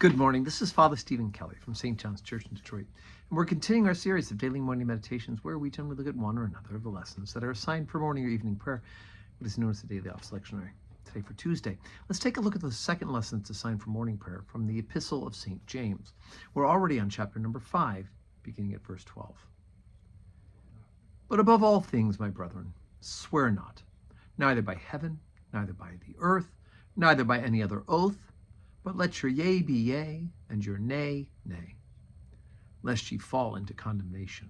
Good morning. This is Father Stephen Kelly from St. John's Church in Detroit. And we're continuing our series of daily morning meditations where we generally look at one or another of the lessons that are assigned for morning or evening prayer, what is known as the Daily Office Lectionary. Today for Tuesday, let's take a look at the second lesson that's assigned for morning prayer from the Epistle of St. James. We're already on chapter number 5, beginning at verse 12. But above all things, my brethren, swear not, neither by heaven, neither by the earth, neither by any other oath, but let your yea be yea, and your nay, nay, lest ye fall into condemnation.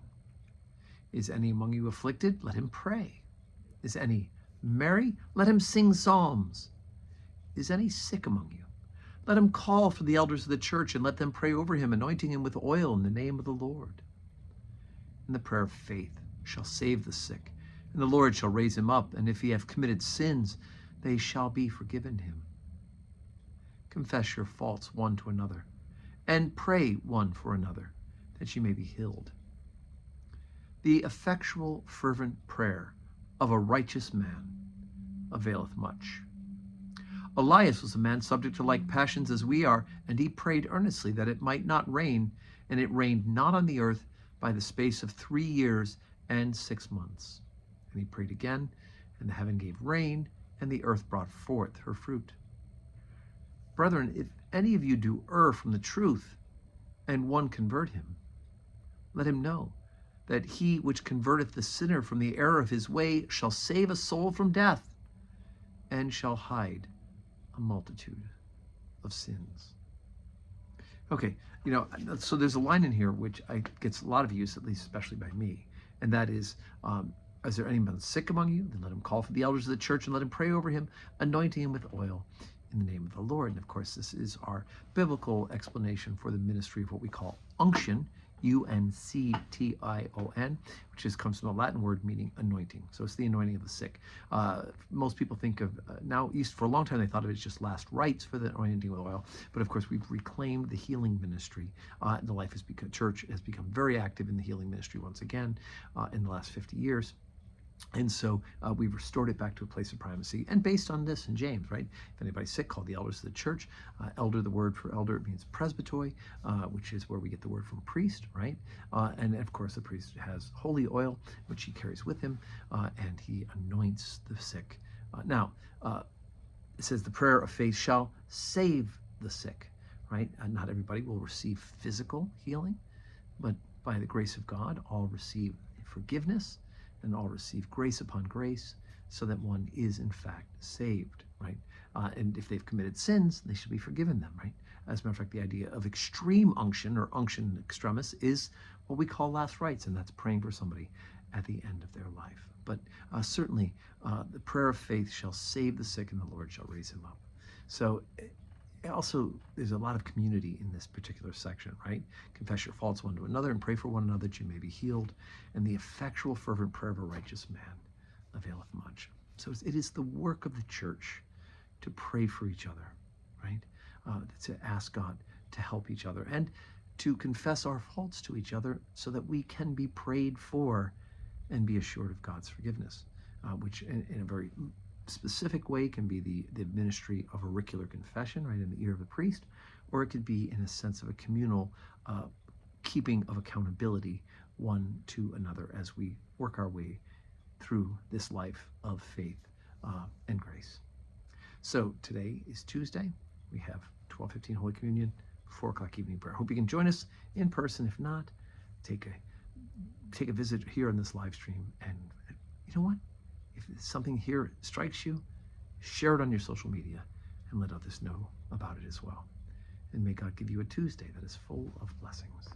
Is any among you afflicted? Let him pray. Is any merry? Let him sing psalms. Is any sick among you? Let him call for the elders of the church, and let them pray over him, anointing him with oil in the name of the Lord. And the prayer of faith shall save the sick, and the Lord shall raise him up, and if he have committed sins, they shall be forgiven him. Confess your faults one to another, and pray one for another, that ye may be healed. The effectual, fervent prayer of a righteous man availeth much. Elias was a man subject to like passions as we are, and he prayed earnestly that it might not rain, and it rained not on the earth by the space of 3 years and 6 months. And he prayed again, and the heaven gave rain, and the earth brought forth her fruit. Brethren, if any of you do err from the truth, and one convert him, let him know that he which converteth the sinner from the error of his way shall save a soul from death, and shall hide a multitude of sins. Okay, so there's a line in here which gets a lot of use, at least especially by me, and that is there anyone sick among you? Then let him call for the elders of the church, and let him pray over him, anointing him with oil in the name of the Lord. And of course, this is our biblical explanation for the ministry of what we call unction, U-N-C-T-I-O-N, which comes from the Latin word meaning anointing. So it's the anointing of the sick. Most people think of, for a long time they thought of it as just last rites for the anointing with oil. But of course, we've reclaimed the healing ministry. The church has become very active in the healing ministry once again in the last 50 years. And so we've restored it back to a place of primacy. And based on this in James, right? If anybody's sick, call the elders of the church. Elder, the word for elder, it means presbytoi, which is where we get the word from priest, right? And of course, the priest has holy oil, which he carries with him, and he anoints the sick. It says the prayer of faith shall save the sick, right? Not everybody will receive physical healing, but by the grace of God, all receive forgiveness, and all receive grace upon grace, so that one is in fact saved, right? And if they've committed sins, they should be forgiven them, right? As a matter of fact, the idea of extreme unction or unction extremis is what we call last rites, and that's praying for somebody at the end of their life. But certainly, the prayer of faith shall save the sick, and the Lord shall raise him up. So also, there's a lot of community in this particular section, right? Confess your faults one to another and pray for one another that you may be healed. And the effectual, fervent prayer of a righteous man availeth much. So it is the work of the church to pray for each other, right? To ask God to help each other and to confess our faults to each other so that we can be prayed for and be assured of God's forgiveness, which in a very specific way can be the ministry of auricular confession, right, in the ear of the priest, or it could be in a sense of a communal keeping of accountability one to another as we work our way through this life of faith and grace. So today is Tuesday. We have 12:15 Holy Communion, 4 o'clock evening prayer. Hope you can join us in person. If not, take a visit here on this live stream. And you know what? If something here strikes you, share it on your social media and let others know about it as well. And may God give you a Tuesday that is full of blessings.